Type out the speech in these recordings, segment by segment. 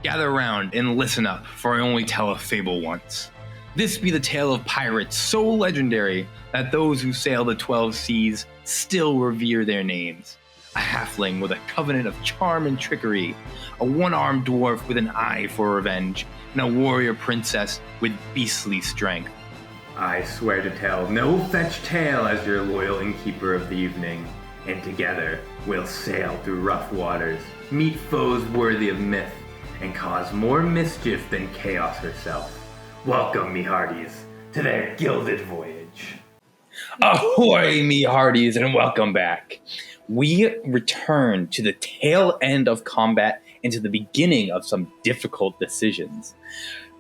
Gather round and listen up, for I only tell a fable once. This be the tale of pirates so legendary that those who sail the 12 seas still revere their names. A halfling with a covenant of charm and trickery, a one-armed dwarf with an eye for revenge, and a warrior princess with beastly strength. I swear to tell no fetch tale as your loyal innkeeper of the evening, and together we'll sail through rough waters, meet foes worthy of myth, and cause more mischief than chaos herself. Welcome, me hearties, to their Gilded Voyage. Ahoy, me hearties, and welcome back. We return to the tail end of combat and to the beginning of some difficult decisions.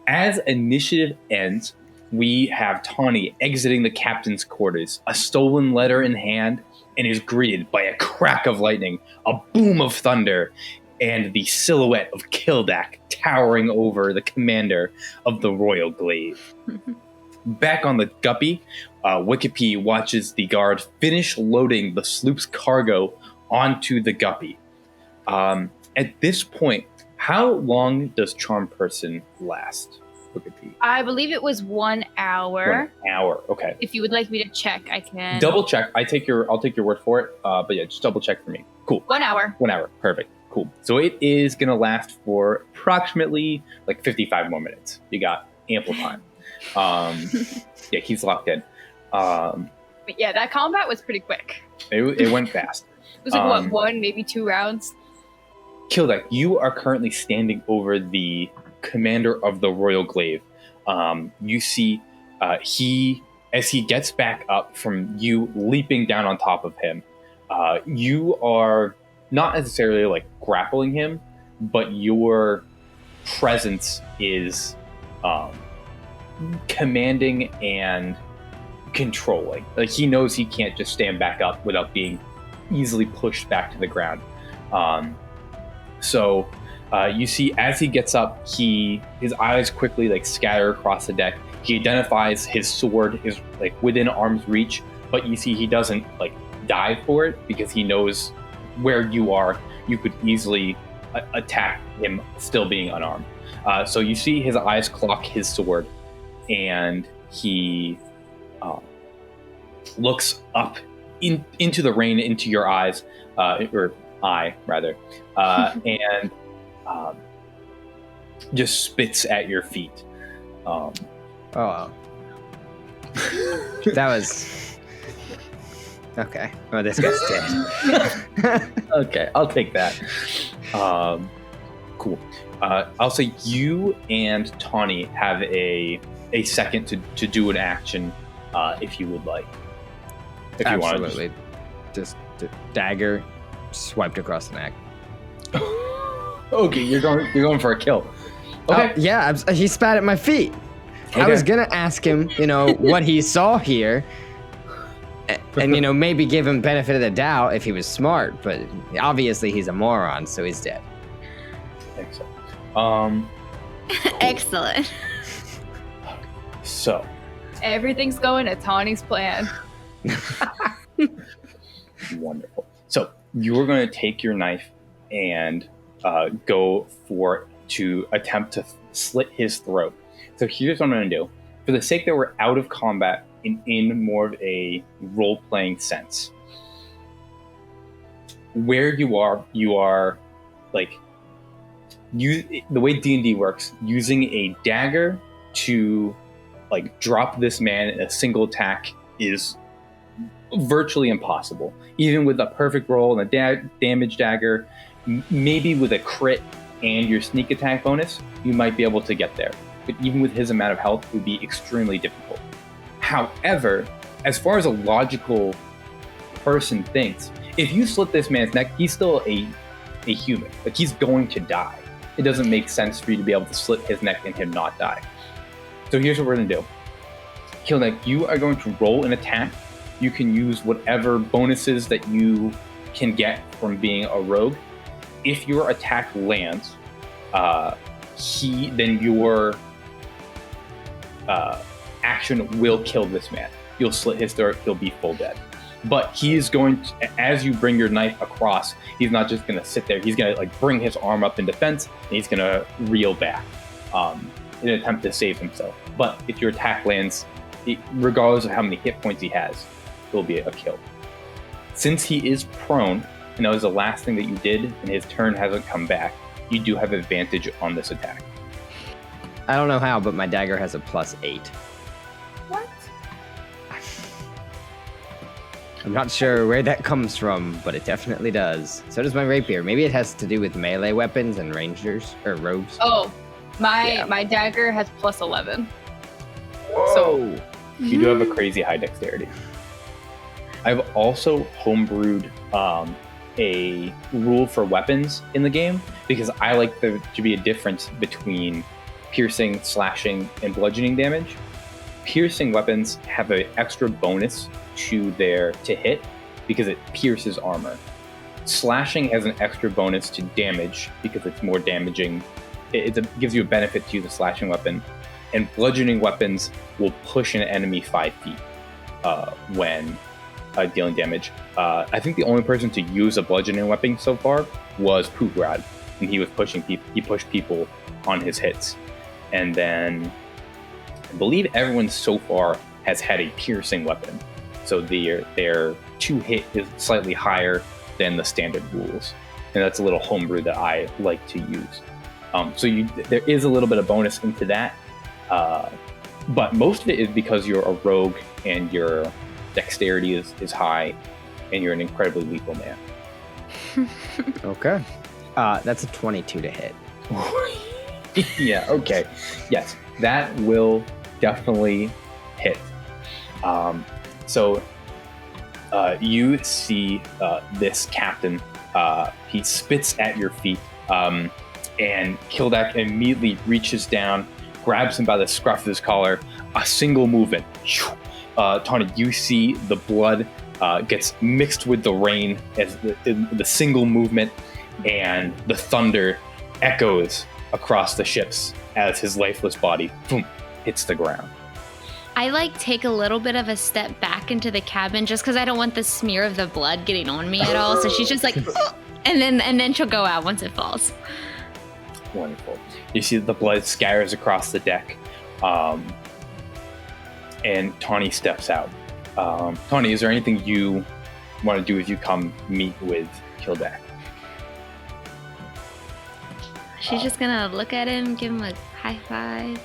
As initiative ends, we have Tawny exiting the captain's quarters, a stolen letter in hand, and is greeted by a crack of lightning, a boom of thunder, and the silhouette of Kildak towering over the commander of the Royal Glaive. Back on the Guppy, Wicahpi watches the guard finish loading the sloop's cargo onto the Guppy. At this point, how long does Charm Person last, Wicahpi? I believe it was 1 hour. 1 hour, okay. If you would like me to check, I can. Double check. I'll take your word for it. But yeah, just double check for me. Cool. 1 hour. 1 hour. Perfect. Cool. So it is going to last for approximately like 55 more minutes. You got ample time. Yeah, he's locked in. But yeah, that combat was pretty quick. It went fast. It was like, one, maybe 2 rounds? Kildak, you are currently standing over the commander of the Royal Glaive. You see as he gets back up from you leaping down on top of him, you are not necessarily like grappling him, but your presence is commanding and controlling. Like, he knows he can't just stand back up without being easily pushed back to the ground. So you see as he gets up, his eyes quickly like scatter across the deck. He identifies his sword is like within arm's reach, but you see he doesn't like dive for it because he knows where you are. You could easily attack him still being unarmed. So you see his eyes clock his sword, and he looks up into the rain, into your eyes, or eye rather, and just spits at your feet. Oh, wow. That was... Okay. Oh, this guy's dead. Okay, I'll take that. Cool. I'll say you and Tawny have a second to do an action, if you would like. If Absolutely. You want just the dagger swiped across the neck. Okay, you're going for a kill. Okay. Yeah, he spat at my feet. Okay. I was gonna ask him, what he saw here, and maybe give him benefit of the doubt if he was smart, but obviously he's a moron, so he's dead. Excellent. Cool. Excellent. So Everything's going to Tawny's plan. Wonderful. So you're going to take your knife and go to attempt to slit his throat. So here's what I'm going to do. For the sake that we're out of combat in more of a role-playing sense, where you are like the way D&D works, using a dagger to like drop this man in a single attack is virtually impossible. Even with a perfect roll and a damage dagger, maybe with a crit and your sneak attack bonus, you might be able to get there. But even with his amount of health, it would be extremely difficult. However, as far as a logical person thinks, if you slit this man's neck, he's still a human. Like, he's going to die. It doesn't make sense for you to be able to slit his neck and him not die. So here's what we're going to do. Kildak, you are going to roll an attack. You can use whatever bonuses that you can get from being a rogue. If your attack lands, then your action will kill this man. You'll slit his throat, he'll be full dead. But he is going to, as you bring your knife across, he's not just going to sit there. He's going to like bring his arm up in defense, and he's going to reel back in an attempt to save himself. But if your attack lands, regardless of how many hit points he has, it will be a kill. Since he is prone, and that was the last thing that you did, and his turn hasn't come back, you do have advantage on this attack. I don't know how, but my dagger has a +8. What? I'm not sure where that comes from, but it definitely does. So does my rapier. Maybe it has to do with melee weapons and rangers or rogues. Oh, my dagger has +11. Whoa! So You do have a crazy high dexterity. I've also homebrewed a rule for weapons in the game because I like there to be a difference between piercing, slashing, and bludgeoning damage. Piercing weapons have an extra bonus to hit because it pierces armor. Slashing has an extra bonus to damage because it's more damaging. It gives you a benefit to use a slashing weapon. And bludgeoning weapons will push an enemy 5 feet when dealing damage. I think the only person to use a bludgeoning weapon so far was Pugrad, and he was pushing people. He pushed people on his hits, and then I believe everyone so far has had a piercing weapon, so their 2-hit is slightly higher than the standard rules, and that's a little homebrew that I like to use. So there is a little bit of bonus into that, but most of it is because you're a rogue and your dexterity is high, and you're an incredibly lethal man. Okay. That's a 22 to hit. Yeah, okay. Yes, that will definitely hit. So you see this captain, he spits at your feet, and Kildak immediately reaches down, grabs him by the scruff of his collar, a single movement. Tawny, you see the blood gets mixed with the rain as the single movement, and the thunder echoes across the ships as his lifeless body boom, hits the ground. I take a little bit of a step back into the cabin just because I don't want the smear of the blood getting on me at all. So she's just like, and then she'll go out once it falls. Wonderful. You see the blood scatters across the deck. And Tawny steps out. Tawny, is there anything you want to do as you come meet with Kildak? She's just gonna look at him, give him a high five.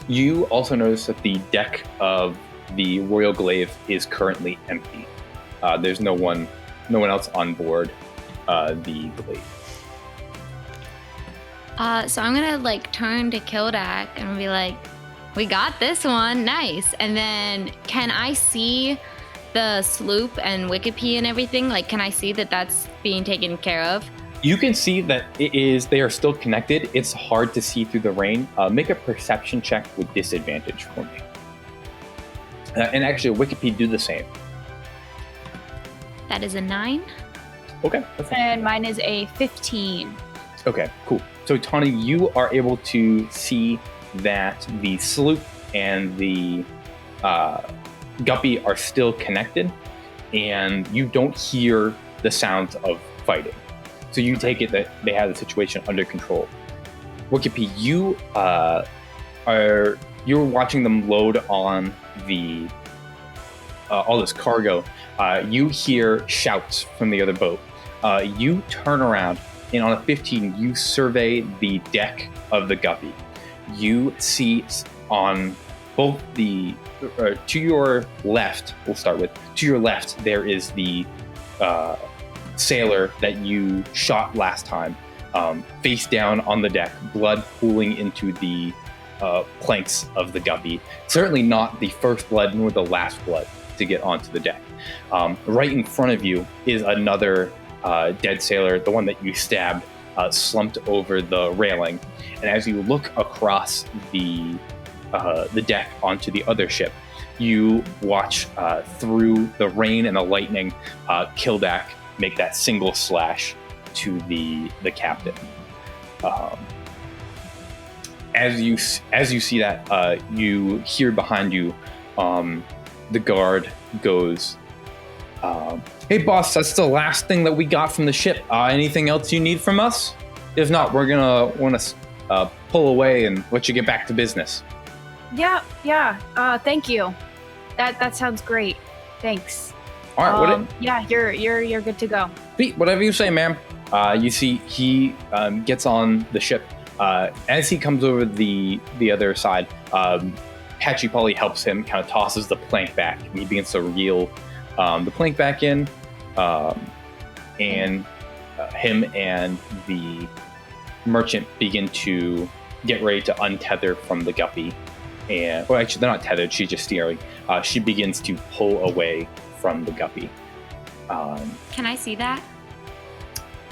You also notice that the deck of the Royal Glaive is currently empty. There's no one else on board the Glaive. So I'm gonna turn to Kildak and be like, "We got this one, nice." And then, can I see the sloop and Wicahpi and everything? Can I see that that's being taken care of? You can see that they are still connected. It's hard to see through the rain. Make a perception check with disadvantage for me. And actually, Wicahpi, do the same. That is a 9. Okay. That's fine. And mine is a 15. Okay, cool. So, Tawny, you are able to see that the sloop and the guppy are still connected, and you don't hear the sounds of fighting. So you take it that they have the situation under control. Wicahpi, you're watching them load on the all this cargo. You hear shouts from the other boat. You turn around, and on a 15, you survey the deck of the guppy. You see on both to your left, we'll start with, to your left, there is the sailor that you shot last time, face down on the deck, blood pooling into the planks of the guppy. Certainly not the first blood nor the last blood to get onto the deck. Right in front of you is another dead sailor, the one that you stabbed, slumped over the railing. And as you look across the deck onto the other ship, you watch through the rain and the lightning, Kildak make that single slash to the captain. as you see that, you hear behind you, the guard goes, "Hey, boss, that's the last thing that we got from the ship. Anything else you need from us? If not, we're gonna want to pull away and let you get back to business." Yeah. Thank you. That sounds great. Thanks. All right. Yeah, you're good to go. Pete, whatever you say, ma'am. You see, he gets on the ship. As he comes over the other side, Patchy Polly helps him, kind of tosses the plank back, and he begins to reel the plank back in, and him and the merchant begin to get ready to untether from the guppy. And, well, actually, they're not tethered. She's just steering. She begins to pull away from the guppy. Can I see that?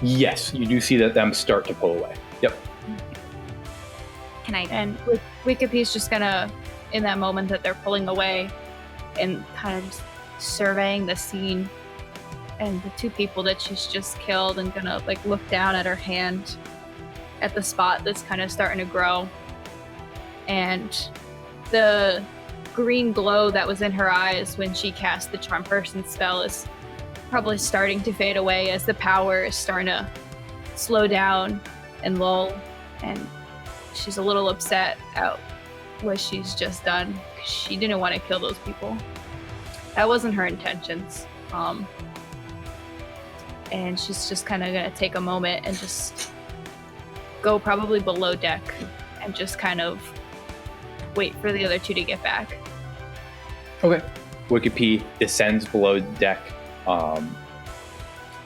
Yes, you do see them start to pull away. Yep. Can I? And Wicahpi's just gonna, in that moment that they're pulling away, and kind of just surveying the scene and the two people that she's just killed, and gonna like look down at her hand at the spot that's kind of starting to grow, and the green glow that was in her eyes when she cast the Charm Person spell is probably starting to fade away as the power is starting to slow down and lull, and she's a little upset at what she's just done. She didn't want to kill those people. That wasn't her intentions. And she's just kind of gonna take a moment and just go probably below deck and just kind of wait for the other two to get back. Okay. Wicahpi descends below deck,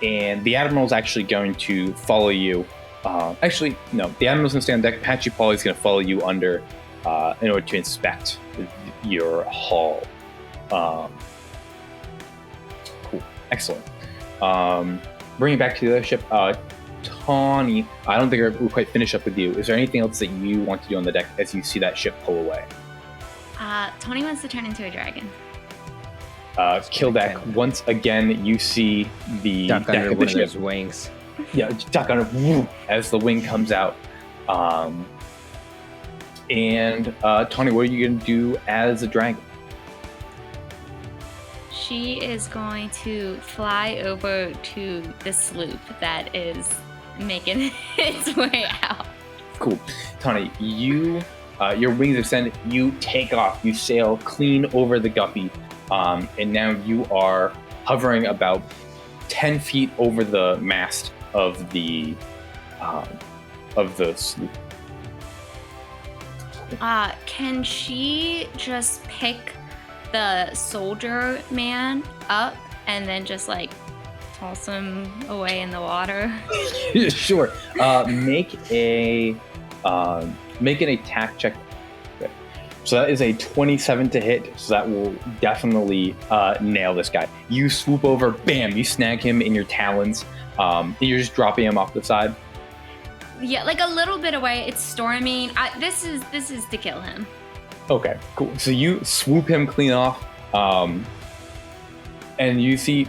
and the Admiral's actually going to follow you. Actually, no, the Admiral's going to stay on deck. Patchy Polly's going to follow you under in order to inspect your hull. Cool. Excellent. Bringing back to the other ship, Tawny, I don't think we're quite finished up with you. Is there anything else that you want to do on the deck as you see that ship pull away? Tawny wants to turn into a dragon. Kildak, once again, you see the Duck deck under of one the of those ship. wings. Yeah, duck under as the wing comes out. And Tawny, what are you going to do as a dragon? She is going to fly over to the sloop that is making its way out. Cool. Tawny, you, your wings extend, you take off, you sail clean over the guppy, and now you are hovering about 10 feet over the mast of the sloop. Can she just pick the soldier man up and then just like toss him away in the water? Sure. Make an attack check. Okay. So that is a 27 to hit. So that will definitely nail this guy. You swoop over, bam! You snag him in your talons. You're just dropping him off the side. Yeah, like a little bit away. It's storming. This is to kill him. Okay, cool. So you swoop him clean off, and you see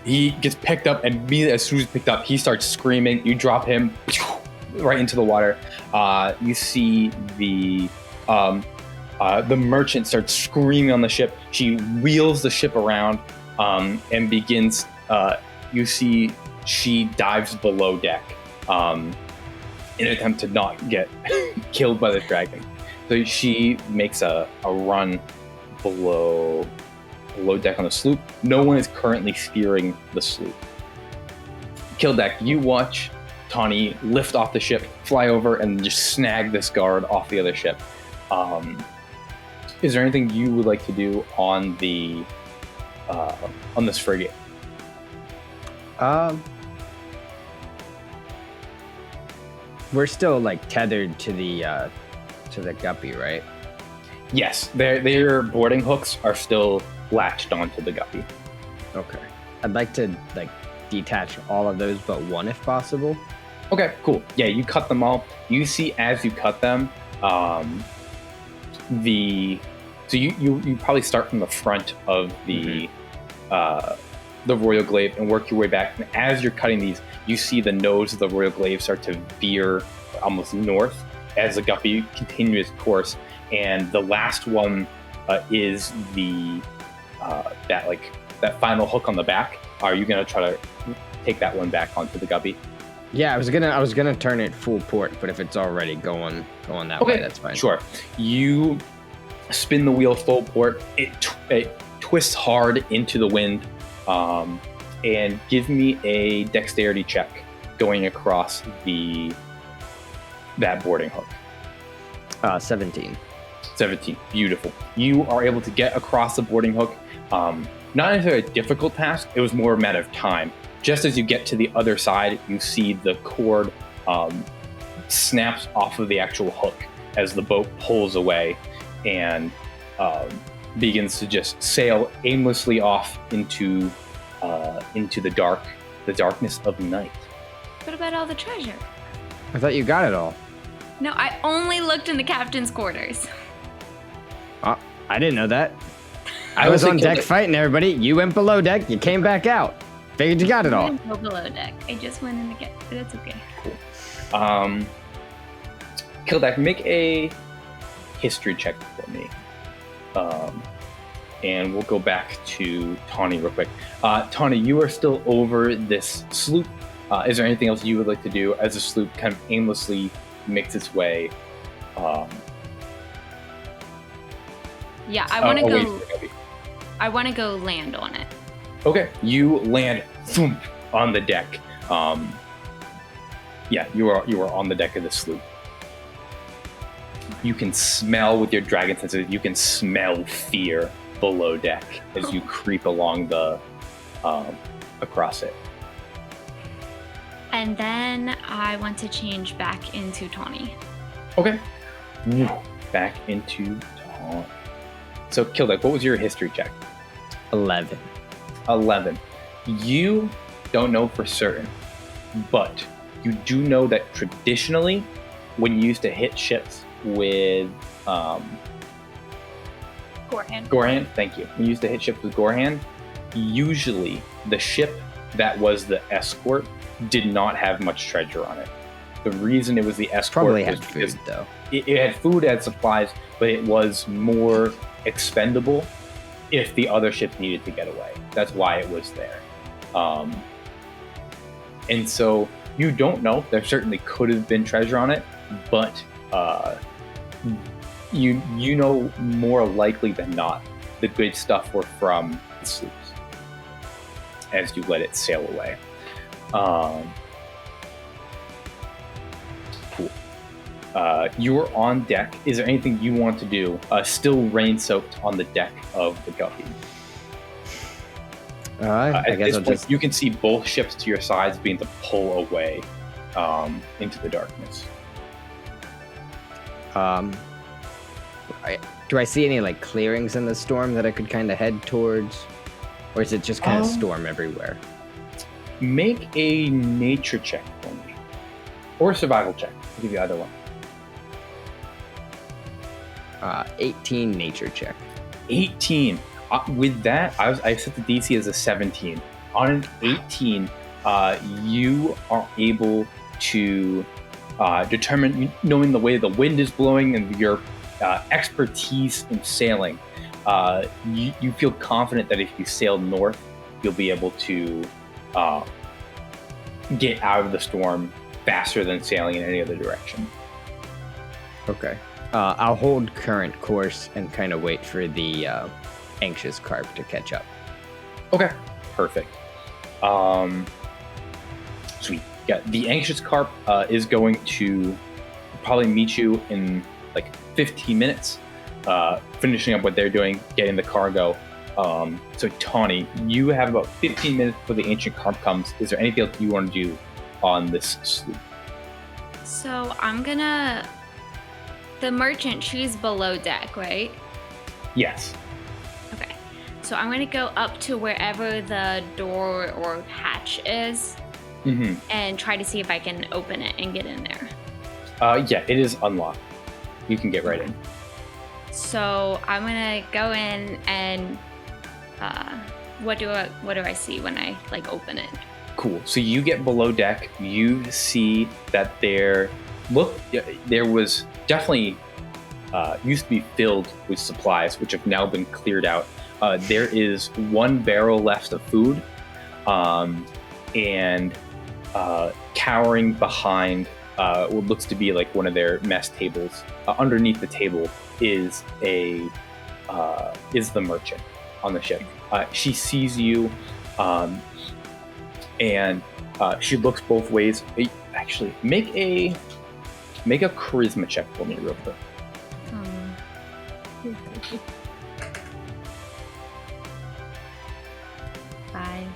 he gets picked up, and immediately as soon as he's picked up, he starts screaming. You drop him right into the water. You see the merchant starts screaming on the ship. She wheels the ship around and begins. You see she dives below deck. In an attempt to not get killed by the dragon. So she makes a run below deck on the sloop. No one is currently steering the sloop. Kildak, you watch Tawny lift off the ship, fly over, and just snag this guard off the other ship. Is there anything you would like to do on the on this frigate? We're still like tethered to the guppy, right? Yes, their boarding hooks are still latched onto the guppy. Okay. I'd like to like detach all of those but one if possible. Okay, cool. Yeah, you cut them all. You see as you cut them, so you probably start from the front of the royal glaive and work your way back. And as you're cutting these, you see the nose of the royal glaive start to veer almost north as the Guppy continues its course. And the last one is that final hook on the back. Are you gonna try to take that one back onto the Guppy? Yeah, I was gonna turn it full port, but if it's already going that way, that's fine. Sure. You spin the wheel full port. It twists hard into the wind, and give me a dexterity check going across that boarding hook. 17. 17. Beautiful. You are able to get across the boarding hook. Not necessarily a difficult task. It was more a matter of time. Just as you get to the other side, you see the cord snaps off of the actual hook as the boat pulls away and begins to just sail aimlessly off into the darkness of night. What about all the treasure? I thought you got it all. No, I only looked in the captain's quarters. Oh, I didn't know that. I was on deck fighting everybody. You went below deck. You came back out. Figured you got it all. I didn't go below deck. I just went in again, but that's okay. Cool. Kildak, make a history check for me. And we'll go back to Tawny real quick. Tawny, you are still over this sloop. Is there anything else you would like to do as the sloop kind of aimlessly makes its way? Yeah, I want to go. I want to go land on it. Okay, you land thump, on the deck. Yeah, you are on the deck of the sloop. You can smell with your dragon senses. You can smell fear below deck as you creep along the across it. And then I want to change back into Tawny. Okay. Back into Tawny. So, Kildak, what was your history check? 11. 11. You don't know for certain, but you do know that traditionally, when you used to hit ships with Gorehand, thank you. When you used to hit ships with Gorehand, usually the ship that was the escort did not have much treasure on it. The reason it was the escort Probably was had food, though. It had food, it had supplies, but it was more expendable if the other ships needed to get away. That's why it was there. And so you don't know. There certainly could have been treasure on it, but you know more likely than not the good stuff were from the sloops as you let it sail away. Cool. You're on deck. Is there anything you want to do? Still rain-soaked on the deck of the Guppy. I guess I'll you can see both ships to your sides being to pull away into the darkness. Do I see any like clearings in the storm that I could kind of head towards, or is it just kind of storm everywhere? Make a nature check for me, or a survival check. I'll give you either one. 18 nature check. 18. With that, I set the DC as a 17. On an 18, you are able to determine, knowing the way the wind is blowing and your expertise in sailing, you feel confident that if you sail north, you'll be able to get out of the storm faster than sailing in any other direction. Okay. I'll hold current course and kind of wait for the anxious carp to catch up. Okay, perfect. Sweet. Yeah, the anxious carp is going to probably meet you in like 15 minutes, finishing up what they're doing, getting the cargo. So Tawny, you have about 15 minutes before the ancient carp comes. Is there anything else you want to do on this sloop? So I'm gonna... The merchant, she's below deck, right? Yes. Okay. So I'm gonna go up to wherever the door or hatch is and try to see if I can open it and get in there. Yeah, it is unlocked. You can get right in. So I'm gonna go in and what do I see when I like open it? Cool. So you get below deck. You see that there there was definitely used to be filled with supplies, which have now been cleared out. There is one barrel left of food, and cowering behind what looks to be like one of their mess tables. Underneath the table is the merchant on the ship. She sees you, and she looks both ways. Actually, make a charisma check for me real quick. 5.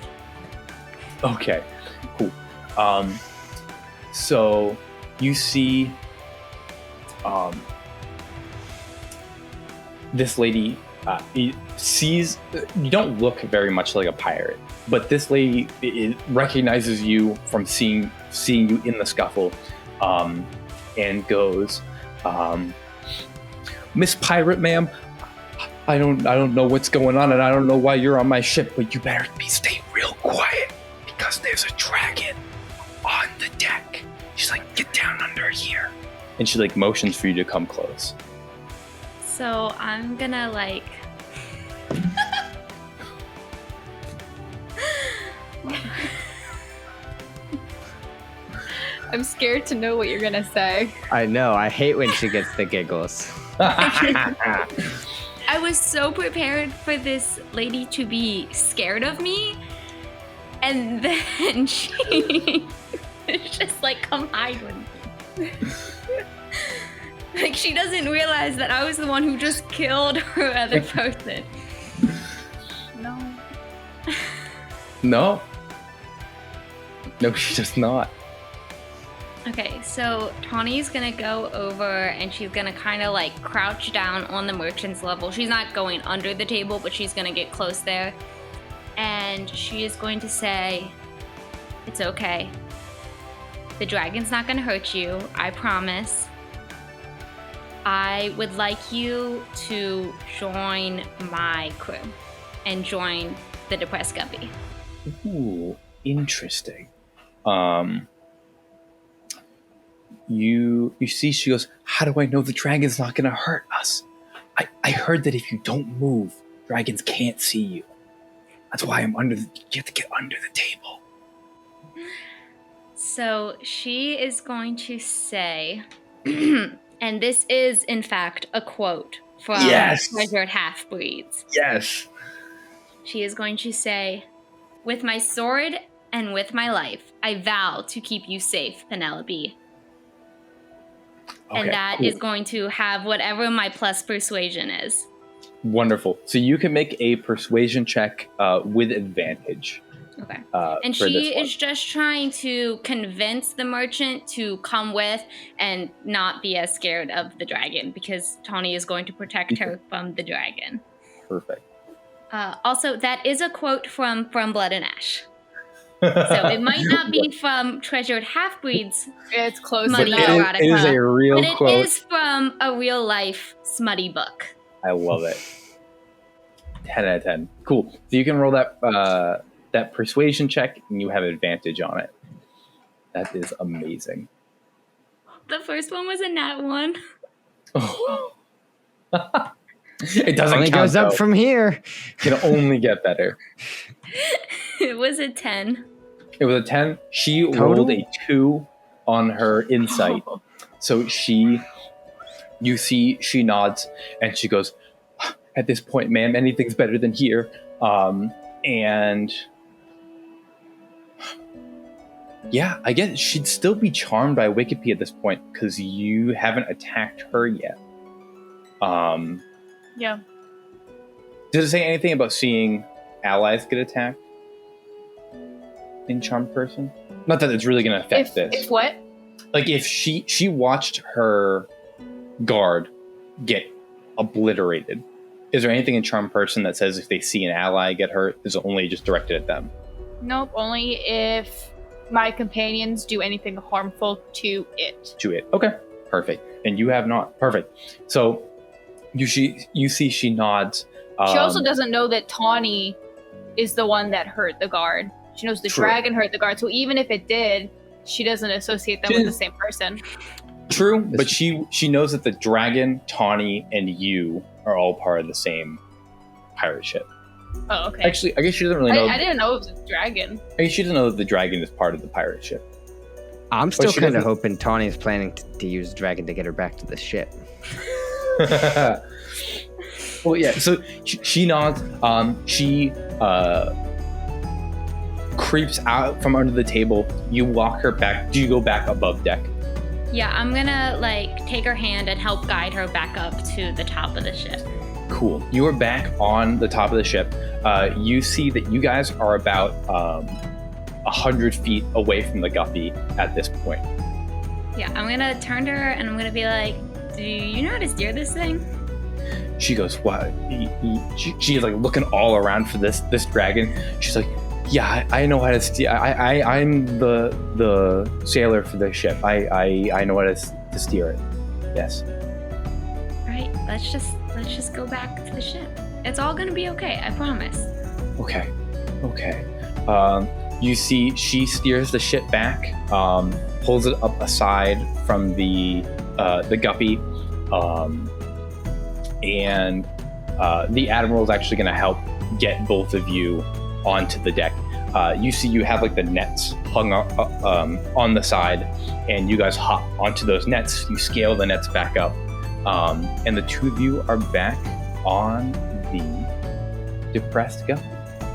Okay, cool. So you see this lady sees, you don't look very much like a pirate, but this lady recognizes you from seeing you in the scuffle, and goes, Miss Pirate, ma'am, I don't know what's going on, and I don't know why you're on my ship, but you better stay real quiet because there's a dragon on the deck. She's like, get down under here, and she like motions for you to come close. So I'm gonna like. I'm scared to know what you're gonna say. I know. I hate when she gets the giggles. I was so prepared for this lady to be scared of me, and then she just like, come hide with me. Like, she doesn't realize that I was the one who just killed her other person. No, she does not. Okay, so Tawny's gonna go over and she's gonna kind of like crouch down on the merchant's level. She's not going under the table, but she's gonna get close there. And she is going to say, it's okay. The dragon's not gonna hurt you, I promise. I would like you to join my crew and join the Depressed Guppy. Ooh, interesting. You see, she goes, how do I know the dragon's not going to hurt us? I heard that if you don't move, dragons can't see you. That's why you have to get under the table. So she is going to say, and this is in fact a quote from Treasured Half-Breeds. Yes. She is going to say, with my sword and with my life, I vow to keep you safe, Penelope. Okay, and that cool. is going to have whatever my plus persuasion is. Wonderful. So you can make a persuasion check with advantage. Okay. And she is just trying to convince the merchant to come with and not be as scared of the dragon, because Tawny is going to protect her from the dragon. Perfect. Also, that is a quote from Blood and Ash. So it might not be from Treasured Half-Breeds. It's close Muddy enough. erotica, It is a real but quote. it is from a real life smutty book. I love it. 10 out of 10. Cool. So you can roll that persuasion check, and you have advantage on it. That is amazing. The first one was a nat 1. Oh. It doesn't Only count, goes up though. from here. It can only get better. It was a 10. It was a 10. She Total? rolled a 2 on her insight. So she nods, and she goes, at this point, ma'am, anything's better than here. And yeah, I guess she'd still be charmed by Wicahpi at this point because you haven't attacked her yet. Yeah. Does it say anything about seeing allies get attacked in charmed person? Not that it's really going to affect this. If what? Like if she watched her guard get obliterated, is there anything in charmed person that says if they see an ally get hurt, is it only just directed at them? Nope, only if my companions do anything harmful to it. To it. Okay, perfect. And you have not. Perfect. So you see she nods. She also doesn't know that Tawny is the one that hurt the guard. She knows the True. dragon hurt the guard, so even if it did, she doesn't associate them with the same person. True, but she knows that the dragon, Tawny, and you are all part of the same pirate ship. Oh, okay. Actually, I guess she doesn't really know. I didn't know it was a dragon. I guess she doesn't know that the dragon is part of the pirate ship. I'm still she kind of doesn't- hoping Tawny's planning to use the dragon to get her back to the ship. Well, yeah. So she nods. She creeps out from under the table. You walk her back. Do you go back above deck? Yeah, I'm gonna like take her hand and help guide her back up to the top of the ship. Cool. You are back on the top of the ship. You see that you guys are about 100 feet away from the guppy at this point. Yeah, I'm gonna turn to her and I'm gonna be like, do you know how to steer this thing? She goes, "What?" She is like looking all around for this dragon. She's like, "Yeah, I know how to steer. I'm the sailor for this ship. I know how to steer it. Yes." Right, let's just go back to the ship. It's all gonna be okay, I promise. Okay. You see, she steers the ship back, pulls it up aside from the guppy, and the admiral is actually going to help get both of you onto the deck. You see, you have like the nets hung up on the side, and you guys hop onto those nets. You scale the nets back up, and the two of you are back on the depressed guppy.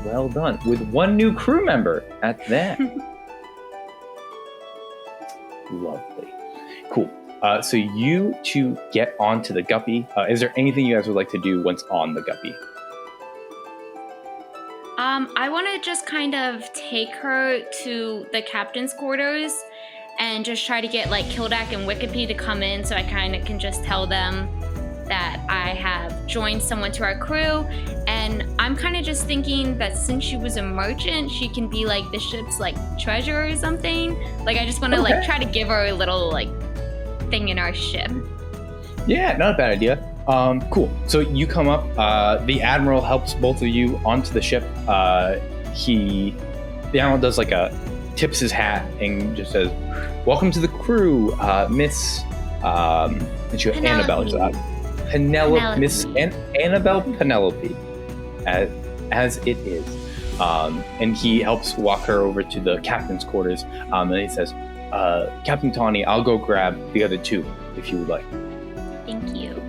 Well done. With one new crew member at that. Lovely. Cool. So you two get onto the guppy. Is there anything you guys would like to do once on the guppy? I want to just kind of take her to the captain's quarters and just try to get like Kildak and Wicahpi to come in so I kind of can just tell them that I have joined someone to our crew. And I'm kind of just thinking that since she was a merchant, she can be like the ship's like treasure or something. Like I just want to like try to give her a little like thing in our ship. Yeah, not a bad idea. Cool. So you come up. The admiral helps both of you onto the ship. The admiral does like tips his hat and just says, "Welcome to the crew, Miss." And she goes, Annabelle. Penelope, Miss Annabelle Penelope, as it is. And he helps walk her over to the captain's quarters. And he says, "Captain Tawny, I'll go grab the other two if you would like." Thank you.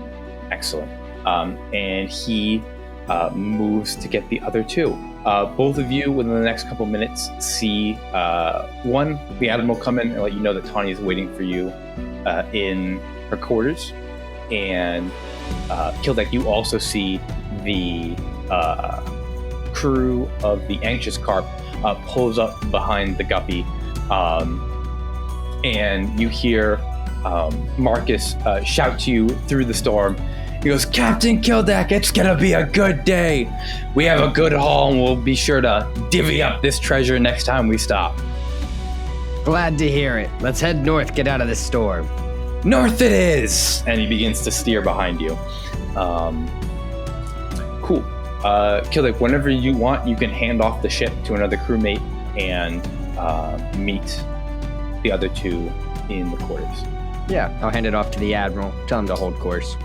Excellent. And he moves to get the other two. Both of you, within the next couple minutes, see the admiral come in and let you know that Tawny is waiting for you in her quarters. And Kildak, you also see the crew of the Anxious Carp pulls up behind the guppy. And you hear Marcus shout to you through the storm. He goes, "Captain Kildak, it's gonna be a good day. We have a good haul and we'll be sure to divvy up this treasure next time we stop." Glad to hear it. Let's head north, get out of this storm. "North it is!" And he begins to steer behind you. Cool. Kildak, whenever you want, you can hand off the ship to another crewmate and meet the other two in the quarters. Yeah, I'll hand it off to the admiral. Tell him to hold course.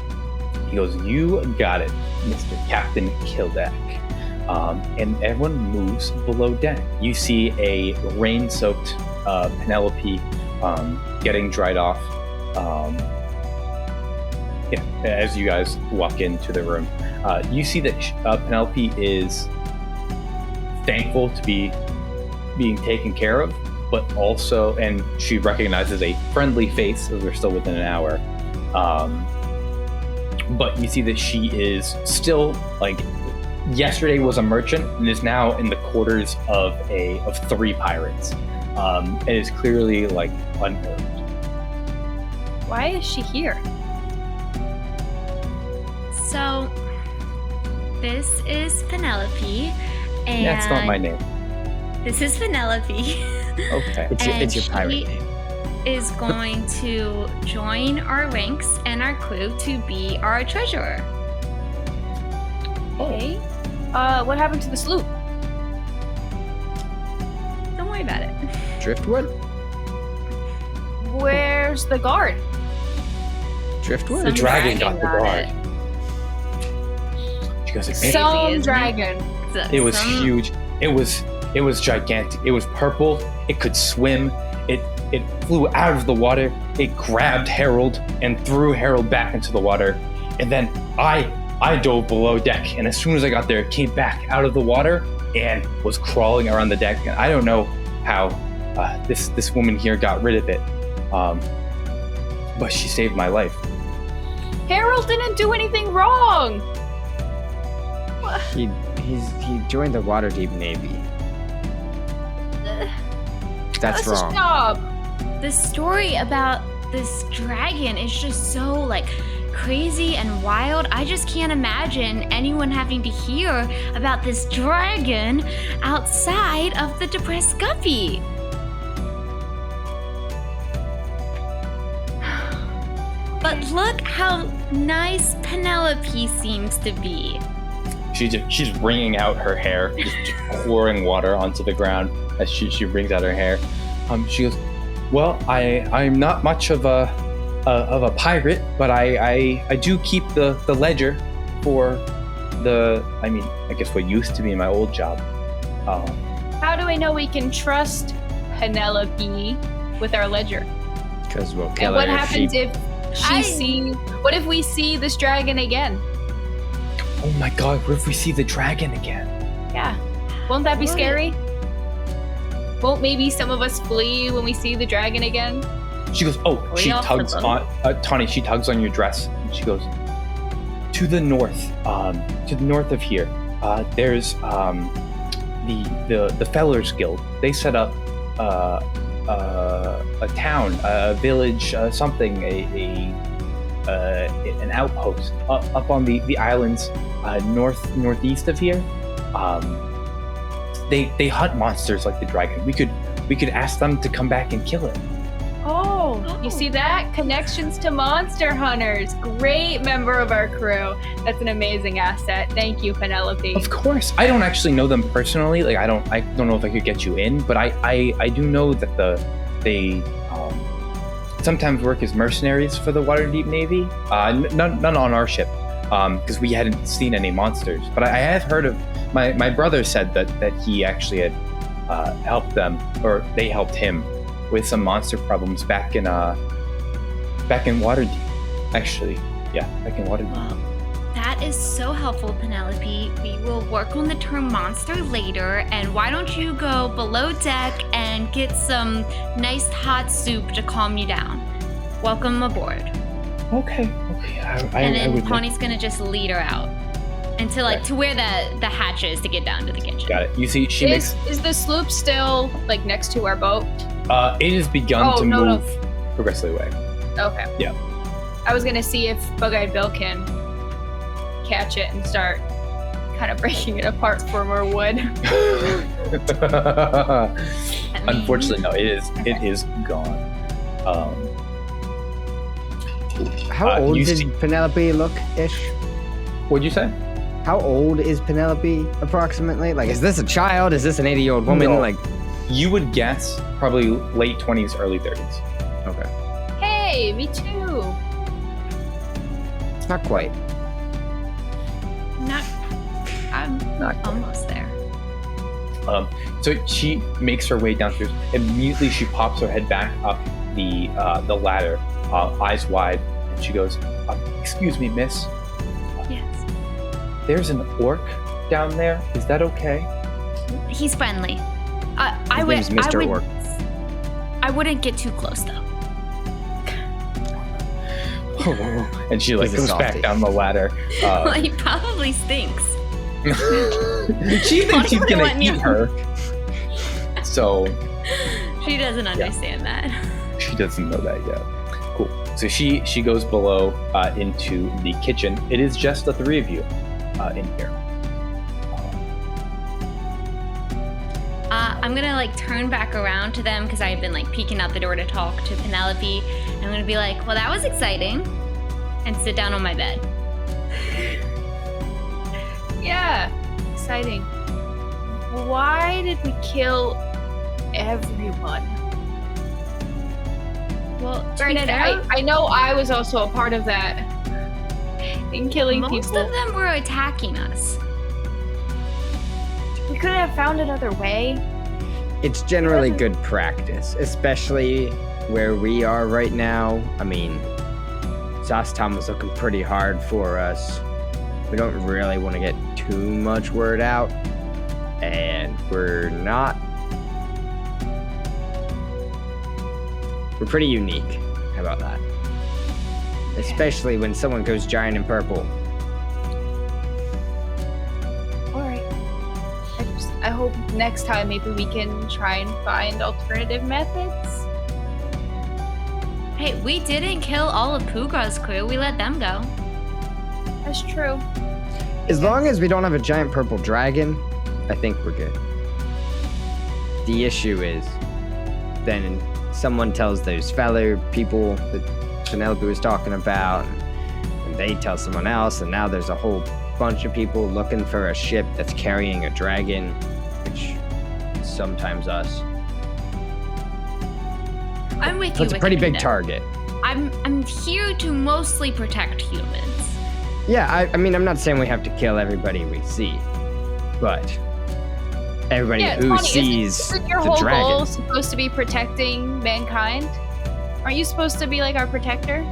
He goes, "You got it, Mr. Captain Kildak." And everyone moves below deck. You see a rain-soaked Penelope getting dried off. As you guys walk into the room, you see that Penelope is thankful to be being taken care of, but also, and she recognizes a friendly face as we're still within an hour. But you see that she is still like yesterday was a merchant and is now in the quarters of three pirates. It is clearly like unnerved. Why is she here? So, this is Penelope, and That's not my name. this is Penelope. Okay. It's your pirate she name. is going to join our ranks and our crew to be our treasurer. Hey. What happened to the sloop? Don't worry about it. Driftwood? Where's the guard? Driftwood? The dragon got the got guard. She goes, Crazy, Some isn't it? dragon. it was huge. It was gigantic. It was purple. It could swim. It flew out of the water. It grabbed Harold and threw Harold back into the water. And then I dove below deck. And as soon as I got there, it came back out of the water and was crawling around the deck. And I don't know how this woman here got rid of it. But she saved my life. Harold didn't do anything wrong. He joined the Waterdeep Navy. That's his wrong. job. The story about this dragon is just so like crazy and wild. I just can't imagine anyone having to hear about this dragon outside of the depressed guppy. But look how nice Penelope seems to be. She's wringing out her hair, just pouring water onto the ground as she wrings out her hair. She goes, "Well, I'm not much of a pirate, but I do keep the ledger for I guess what used to be my old job." How do I know we can trust Penelope with our ledger? Because we'll And kill what her happens she... if what if we see this dragon again? Oh my God! What if we see the dragon again? Yeah. Won't that be What? scary? Won't maybe some of us flee when we see the dragon again? She goes, "Oh!" We She all tugs flip on Tawny. She tugs on your dress, and she goes, "To the north, of here, there's the Fellers Guild. They set up a town, a village, something, an outpost up on the islands northeast of here. They hunt monsters like the dragon. We could ask them to come back and kill it." Oh, you see that? Connections to monster hunters. Great member of our crew. That's an amazing asset. Thank you, Penelope. Of course, I don't actually know them personally. Like I don't know if I could get you in, but I do know that they sometimes work as mercenaries for the Waterdeep Navy. None on our ship, because we hadn't seen any monsters. But I have heard of my brother said that he actually had helped them, or they helped him with some monster problems back in Waterdeep. Actually, yeah, back in Waterdeep. Well, that is so helpful, Penelope. We will work on the term monster later, and why don't you go below deck and get some nice hot soup to calm you down? Welcome aboard. Okay. And I then would. Tawny's gonna just lead her out into to where the hatch is to get down to the kitchen. Got it. You see, she makes. Is the sloop still like next to our boat? It has begun to move progressively away. Okay. Yeah. I was gonna see if Bug-Eyed Bill can catch it and start kind of breaking it apart for more wood. Unfortunately, no. It is gone. How old you did see- Penelope look-ish? What'd you say? How old is Penelope approximately? Like, is this a child? Is this an 80-year-old woman? No. Like, You would guess probably late 20s, early 30s. okay, Hey, me too. not quite. I'm Not quite. almost there. So she makes her way downstairs. Immediately, she pops her head back up the ladder, eyes wide, and she goes, "Excuse me, miss. Yes. There's an orc down there. Is that okay?" He's friendly. His name's Mr. Orc. I wouldn't get too close though. And she He's a goes softie. back down the ladder. Well, he probably stinks. She thinks he's Why gonna wouldn't you? eat her. So She doesn't understand that. she doesn't know that yet. Cool. So she goes below into the kitchen. It is just the three of you in here. I'm gonna turn back around to them because I've been peeking out the door to talk to Penelope. I'm gonna be like, "Well, that was exciting," and sit down on my bed. Yeah, exciting. Why did we kill everyone? Well, to be Granted, fair, I know I was also a part of that in killing most people. of them were attacking us. We couldn't have found another way. It's generally good practice, especially where we are right now. I mean, Zastam was looking pretty hard for us. We don't really want to get too much word out, and we're pretty unique. How about that? Especially when someone goes giant in purple. Alright. I hope next time maybe we can try and find alternative methods. Hey, we didn't kill all of Pugra's crew. We let them go. That's true. As long as we don't have a giant purple dragon, I think we're good. The issue is then someone tells those fellow people that Penelope was talking about, and they tell someone else, and now there's a whole bunch of people looking for a ship that's carrying a dragon, which is sometimes us. I'm with you. It's a pretty big Wicahpi. target. I'm here to mostly protect humans. Yeah, I mean, I'm not saying we have to kill everybody we see, but everybody who Tawny, sees isn't your the whole dragon. goal supposed to be protecting mankind? Aren't you supposed to be like our protector?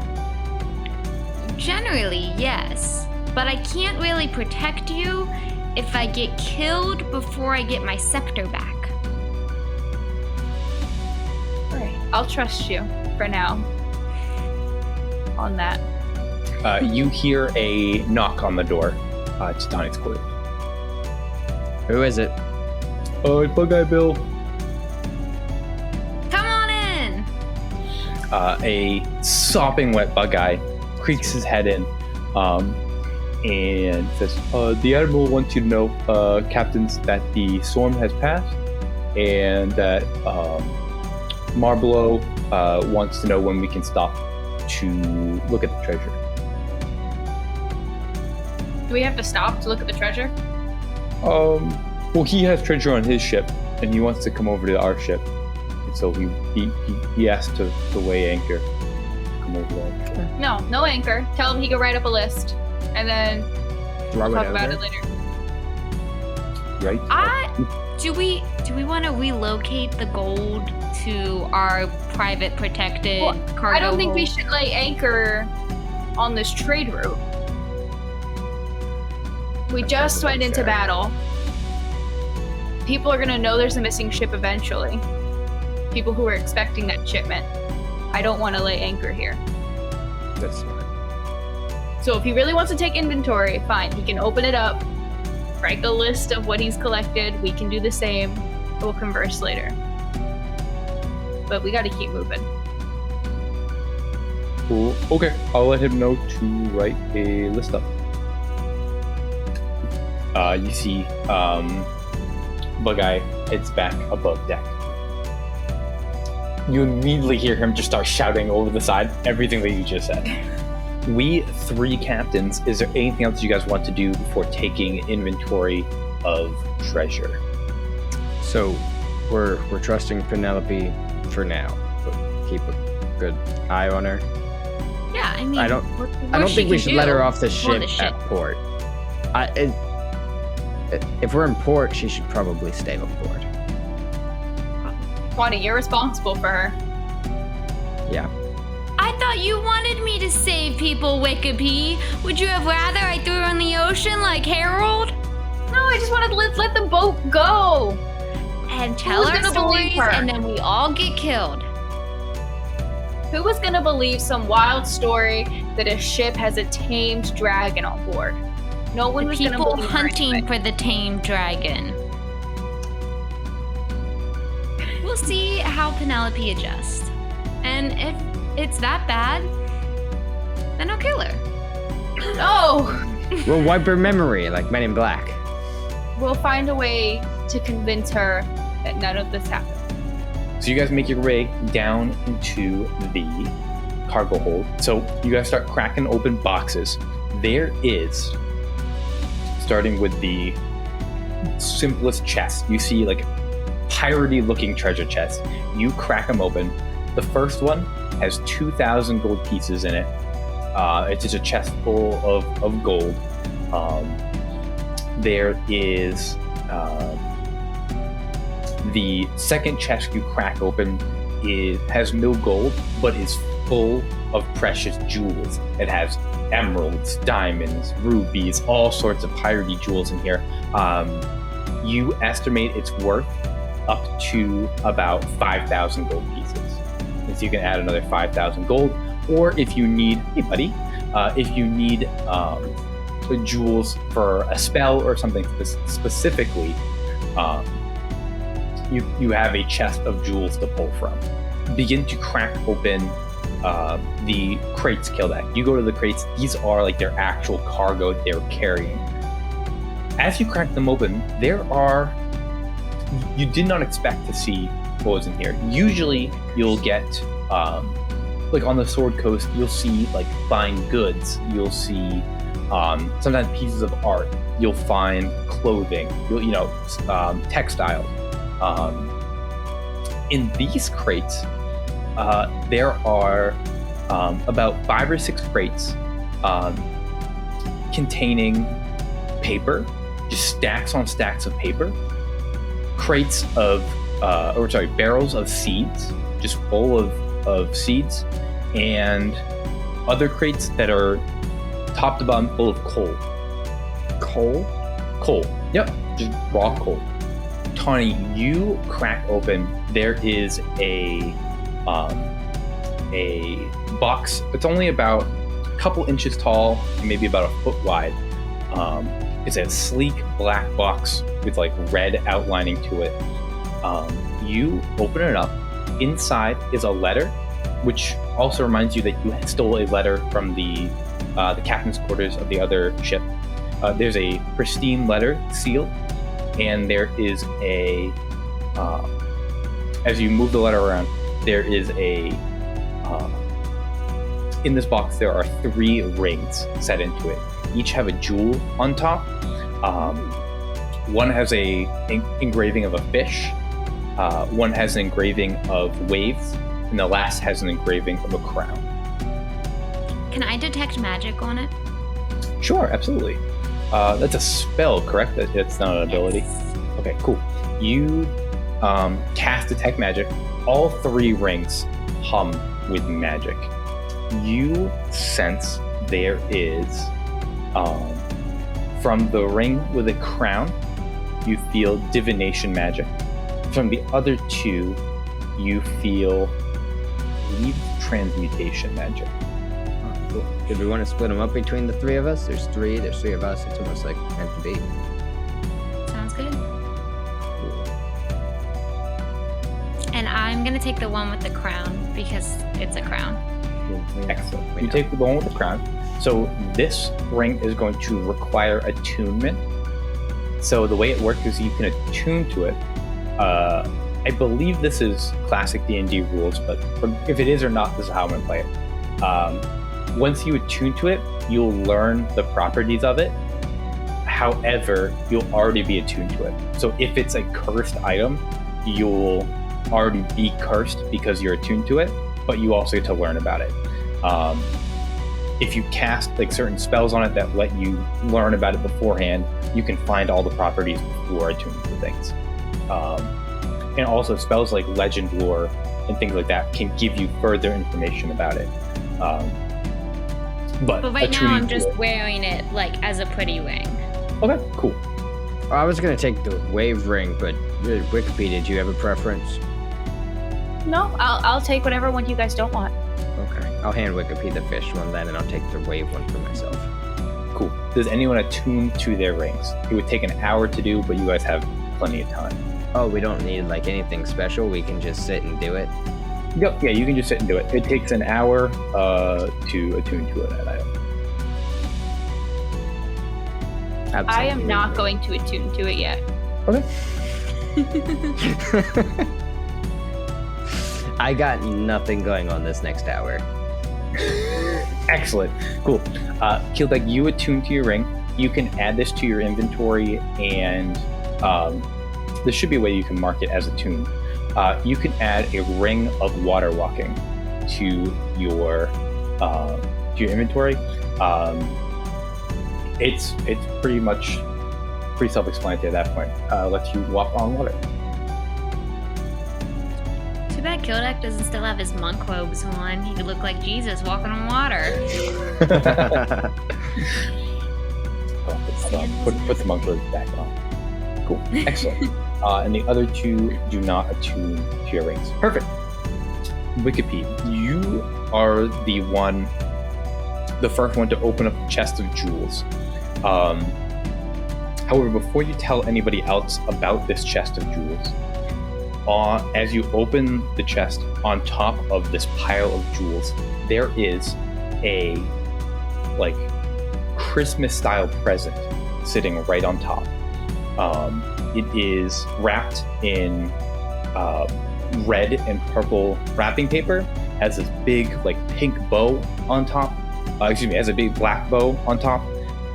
Generally, yes. But I can't really protect you if I get killed before I get my scepter back. Alright, I'll trust you for now. On that. You hear a knock on the door. It's Tawny's quarters. Who is it? It's Bug-Eye Bill. Come on in! A sopping wet Bug-Eye creaks his head in and says, the Admiral wants you to know, Captains, that the storm has passed and that Marblow wants to know when we can stop to look at the treasure. Do we have to stop to look at the treasure? Well, he has treasure on his ship, and he wants to come over to our ship. And so he asked to weigh anchor. Come over there. No anchor. Tell him he can write up a list. And then Throw talk it about over. it later. Right? Do we want to relocate the gold to our private protected cargo I don't think we hold? should lay anchor on this trade route. We just went into battle. People are gonna know there's a missing ship eventually. People who are expecting that shipment. I don't want to lay anchor here. That's smart. So if he really wants to take inventory, fine. He can open it up, write a list of what he's collected. We can do the same. We'll converse later. But we gotta keep moving. Cool. Okay, I'll let him know to write a list up. You see Bug-Eye heads back above deck. You immediately hear him just start shouting over the side everything that you just said. We three captains, is there anything else you guys want to do before taking inventory of treasure? So we're trusting Penelope for now, but keep a good eye on her. Yeah, I mean, I don't what she think we can should do let her off the before ship at port. If we're in port, she should probably stay on board. Tawny, you're responsible for her. Yeah. I thought you wanted me to save people, Wicahpi. Would you have rather I threw her in the ocean like Harold? No, I just wanted to let the boat go. And tell Who's our gonna believe stories, her? and then we all get killed. Who was gonna believe some wild story that a ship has a tamed dragon on board? No one The was gonna people believe her hunting anyway. for the tamed dragon. We'll see how Penelope adjusts. And if it's that bad, then I'll kill her. No! We'll wipe her memory like Men in Black. We'll find a way to convince her that none of this happened. So you guys make your way down into the cargo hold. So you guys start cracking open boxes. There is, starting with the simplest chest, you see like piratey looking treasure chests. You crack them open The first one has 2,000 gold pieces in it. It's just a chest full of gold. There is the second chest you crack open has no gold, but is full of precious jewels. It has emeralds, diamonds, rubies, all sorts of piratey jewels in here. You estimate its worth up to about 5,000 gold pieces. And so you can add another 5,000 gold, or if you need, hey buddy, if you need jewels for a spell or something specifically, you have a chest of jewels to pull from. Begin to crack open the crates, Kildak. You go to the crates. These are like their actual cargo they're carrying. As you crack them open, you did not expect to see what was in here. Usually you'll get, like on the Sword Coast, you'll see like fine goods. You'll see sometimes pieces of art. You'll find clothing, textiles. In these crates, there are about 5 or 6 crates containing paper, just stacks on stacks of paper, crates of, barrels of seeds, just full of seeds, and other crates that are top to bottom full of coal. Coal. Yep, just raw coal. Tawny, you crack open. There is a box. It's only about a couple inches tall, maybe about a foot wide. It's a sleek black box with like red outlining to it. You open it up. Inside is a letter, which also reminds you that you stole a letter from the captain's quarters of the other ship. There's a pristine letter sealed, and there is as you move the letter around, there is in this box there are 3 rings set into it. Each have a jewel on top. One has a engraving of a fish. One has an engraving of waves, and the last has an engraving of a crown. Can I detect magic on it? Sure, absolutely. That's a spell, correct? It's not an ability. Okay, cool. You cast Detect Magic. All 3 rings hum with magic. You sense there is, from the ring with a crown, you feel divination magic. From the other 2, you feel, I believe, transmutation magic. Cool. Did we want to split them up between the 3 of us? There's 3 of us. It's almost like meant to be. Sounds good. And I'm gonna take the one with the crown because it's a crown. Excellent. You take the one with the crown. So this ring is going to require attunement. So the way it works is you can attune to it. I believe this is classic D&D rules, but if it is or not, this is how I'm going to play it. Once you attune to it, you'll learn the properties of it. However, you'll already be attuned to it. So if it's a cursed item, you'll already be cursed because you're attuned to it, but you also get to learn about it. If you cast like certain spells on it that let you learn about it beforehand, you can find all the properties before attuning to things. And also spells like legend lore and things like that can give you further information about it. But right now I'm just wearing it like as a pretty ring. Okay, cool. I was gonna take the wave ring, but Wicahpi, did you have a preference? No, I'll take whatever one you guys don't want. Okay, I'll hand Wicahpi the fish one then, and I'll take the wave one for myself. Cool. Does anyone attune to their rings? It would take an hour to do, but you guys have plenty of time. Oh, we don't need like anything special. We can just sit and do it. Yep. Yeah, you can just sit and do it. It takes an hour to attune to an item. Absolutely. I am not going to attune to it yet. Okay. I got nothing going on this next hour. Excellent. Cool. Kildak, you attune to your ring. You can add this to your inventory, and there should be a way you can mark it as attuned. you can add a ring of water walking to your inventory. It's pretty self-explanatory at that point. Lets you walk on water. Too bad Kildak doesn't still have his monk robes on. He could look like Jesus walking on water. Put the monk robes back on. Cool. Excellent. And the other two do not attune to your rings. Perfect. Wicahpi, you are the first one to open up the chest of jewels. However, before you tell anybody else about this chest of jewels, as you open the chest, on top of this pile of jewels, there is a Christmas-style present sitting right on top. It is wrapped in red and purple wrapping paper, has this big pink bow on top. Has a big black bow on top,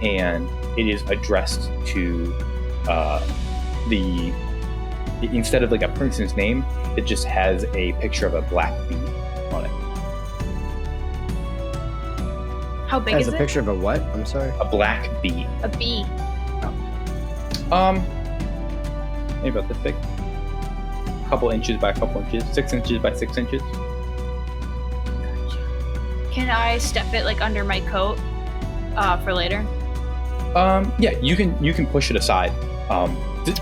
and it is addressed to instead of a person's name, it just has a picture of a black bee on it. How big Has is a it? picture of a what? I'm sorry. A black bee. A bee. Maybe about this big. A couple inches by a couple inches. 6 inches by 6 inches. Can I step it under my coat for later? Yeah, you can push it aside.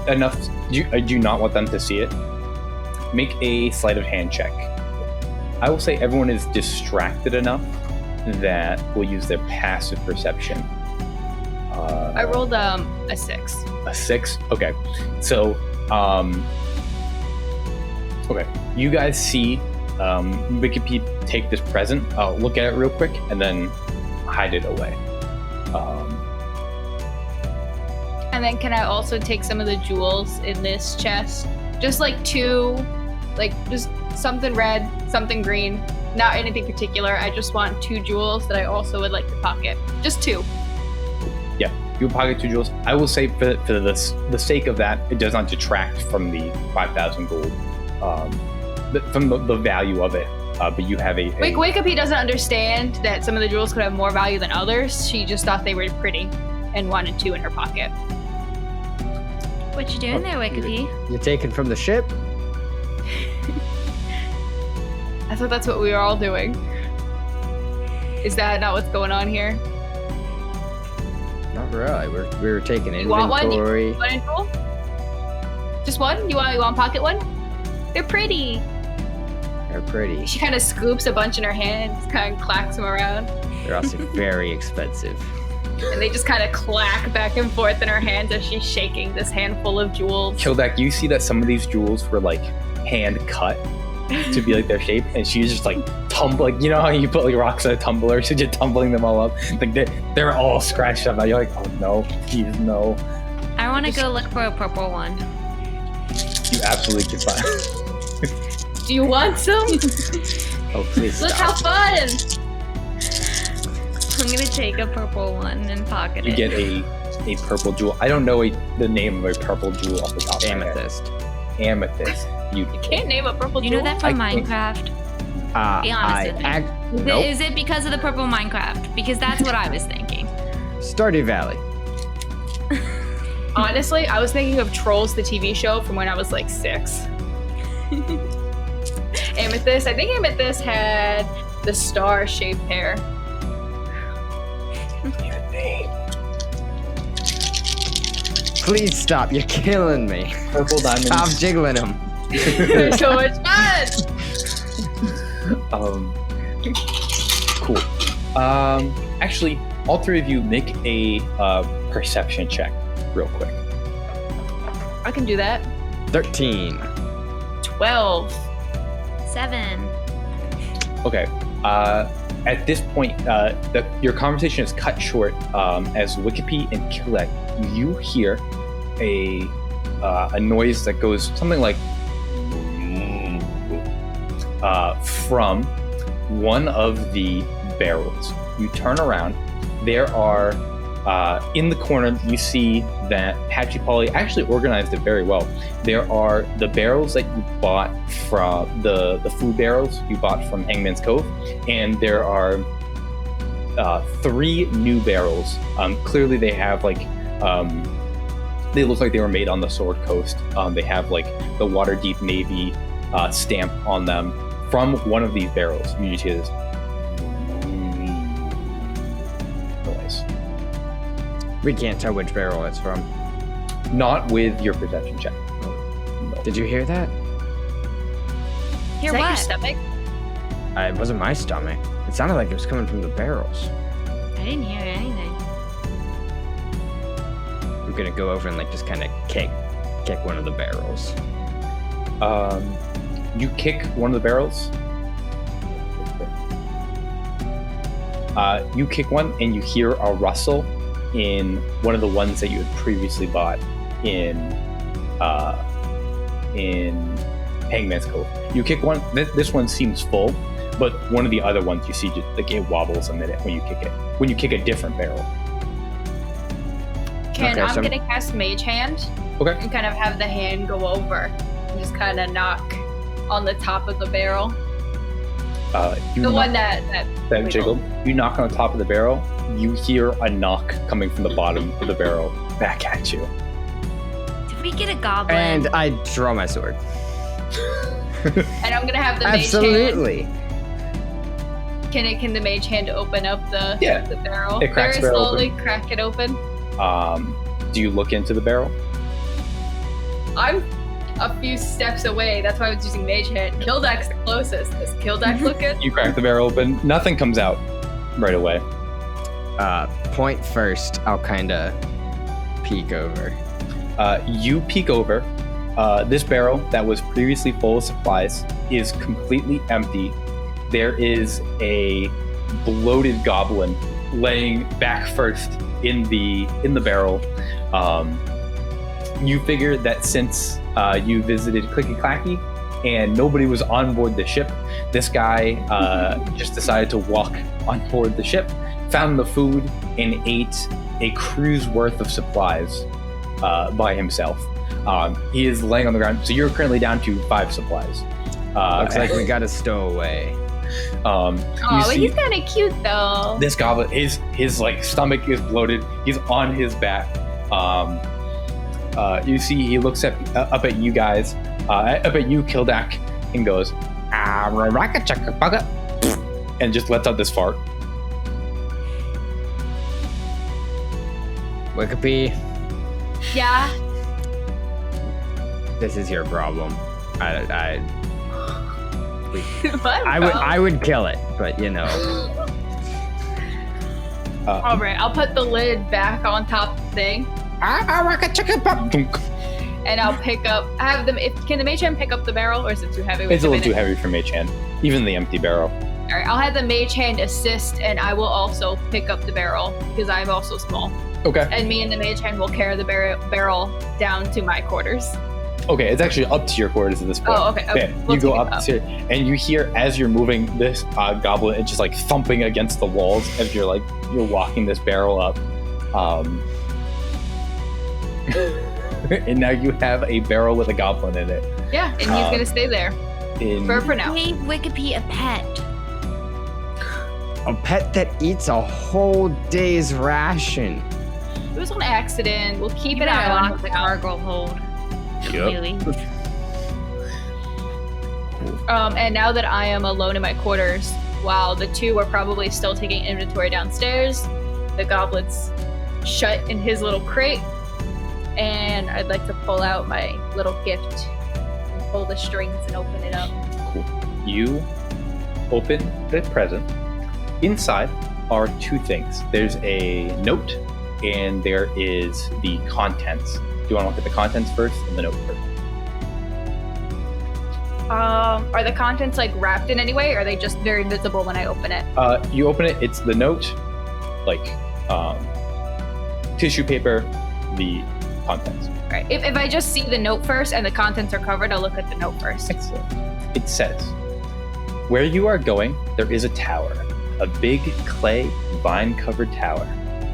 Enough. I do not want them to see it. Make a sleight of hand check. I will say everyone is distracted enough that we'll use their passive perception. I rolled a 6. A 6? Okay. So, okay. You guys see Wicahpi take this present, look at it real quick, and then hide it away. And then can I also take some of the jewels in this chest? Just two, just something red, something green, not anything particular. I just want 2 jewels that I also would like to pocket. Just 2. Yeah, you would pocket 2 jewels. I will say for the sake of that, it does not detract from the 5,000 gold, from the value of it. But you have a Wicahpi doesn't understand that some of the jewels could have more value than others. She just thought they were pretty and wanted 2 in her pocket. What you doing there, Wicahpi? You're taken from the ship? I thought that's what we were all doing. Is that not what's going on here? Not really. We were taking You want one? inventory. You want a jewel? Just one? You want pocket one? They're pretty. They're pretty. She kind of scoops a bunch in her hands, kind of clacks them around, They're also very expensive. and they just kind of clack back and forth in her hands as she's shaking this handful of jewels. Kildak, you see that some of these jewels were hand cut to be their shape, and she's just tumbling. You know how you put rocks in a tumbler? She's just tumbling them all up. They're all scratched up. Now you're oh no, please no. I want to go look for a purple one. You absolutely can find. Do you want some? Oh, please Look stop. how fun! I'm gonna take a purple one and pocket You it. get a purple jewel. I don't know the name of a purple jewel off the top of my head. Amethyst. Amethyst. You Can't name a purple You jewel. know that from I think- Minecraft? Be honest with me. Nope. Is it because of the purple Minecraft? Because that's what I was thinking. Stardew Valley. Honestly, I was thinking of Trolls, the TV show from when I was 6. Amethyst. I think Amethyst had the star-shaped hair. Please stop. You're killing me. purple diamonds. Stop jiggling them. They're so much fun! Cool. Actually, all 3 of you make a perception check real quick. I can do that. 13. 12. 7. Okay. At this point, your conversation is cut short as Wicahpi and Kildak, you hear a noise that goes something like from one of the barrels. You turn around. There are In the corner, you see that Patchy Polly actually organized it very well. There are the barrels that you bought from the food barrels you bought from Hangman's Cove, and there are 3 new barrels. Clearly, they have they look like they were made on the Sword Coast. They have like the Waterdeep Navy stamp on them from one of these barrels. You just hear this noise. We can't tell which barrel it's from. Not with your perception check. Did you hear that? Hear Is that your what? stomach? It wasn't my stomach. It sounded like it was coming from the barrels. I didn't hear anything. I'm gonna go over and like just kind of kick one of the barrels. You kick one of the barrels. You kick one, and you hear a rustle in one of the ones that you had previously bought in Hangman's Cove. You kick one. This one seems full, but one of the other ones you see just like it wobbles a minute when you kick it. When you kick a different barrel. I'm gonna cast Mage Hand. Okay. And kind of have the hand go over and just kind of knock on the top of the barrel. One that jiggled. You knock on the top of the barrel. You hear a knock coming from the bottom of the barrel back at you. Did we get a goblin? And I draw my sword. And I'm gonna have the Mage Hand. Absolutely. Can the Mage Hand open up the barrel? It cracks Very the barrel slowly crack it open. Do you look into the barrel? I'm a few steps away. That's why I was using Mage Hand. Kildak's the closest. Does Kildak look good? You crack the barrel open. Nothing comes out right away. Point first, I'll kind of peek over. You peek over. This barrel that was previously full of supplies is completely empty. There is a bloated goblin laying back first in the barrel. You figure that since you visited Clicky Clacky and nobody was on board the ship, this guy just decided to walk on board the ship, found the food, and ate a crew's worth of supplies by himself. He is laying on the ground, so you're currently down to 5 supplies. Looks like we got a stowaway. He's kind of cute though. This goblin, his like stomach is bloated. He's on his back. You see, he looks up at you guys, up at you, Kildak, and goes, and just lets out this fart. Wicahpi, Yeah. this is your problem. What? I would kill it, but you know. All right, I'll put the lid back on top of the thing, and I'll pick up. I have them. Can the Mage Hand pick up the barrel, or is it too heavy? It's a little too heavy for Mage Hand, even the empty barrel. All right, I'll have the Mage Hand assist, and I will also pick up the barrel because I'm also small. Okay. And me and the Mage Hand will carry the barrel down to my quarters. Okay, it's actually up to your quarters at this point. Oh, okay. You go up to, and you hear as you're moving this goblin, it's just like thumping against the walls as you're walking this barrel up. And now you have a barrel with a goblin in it. Yeah, and he's gonna stay there for now. Gave Wicahpi a pet. A pet that eats a whole day's ration. It was an accident. We'll keep You it better out. lock the cargo hold. Really? And now that I am alone in my quarters, while the 2 are probably still taking inventory downstairs, the goblin's shut in his little crate, and I'd like to pull out my little gift and pull the strings and open it up. Cool. You open the present. Inside are 2 things. There's a note, and there is the contents. Do you want to look at the contents first and the note first? Are the contents like wrapped in any way, or are they just very visible when I open it? You open it, it's the note, like tissue paper, the contents. All right. If I just see the note first and the contents are covered, I'll look at the note first. Excellent. It says, where you are going, there is a tower, a big clay, vine-covered tower.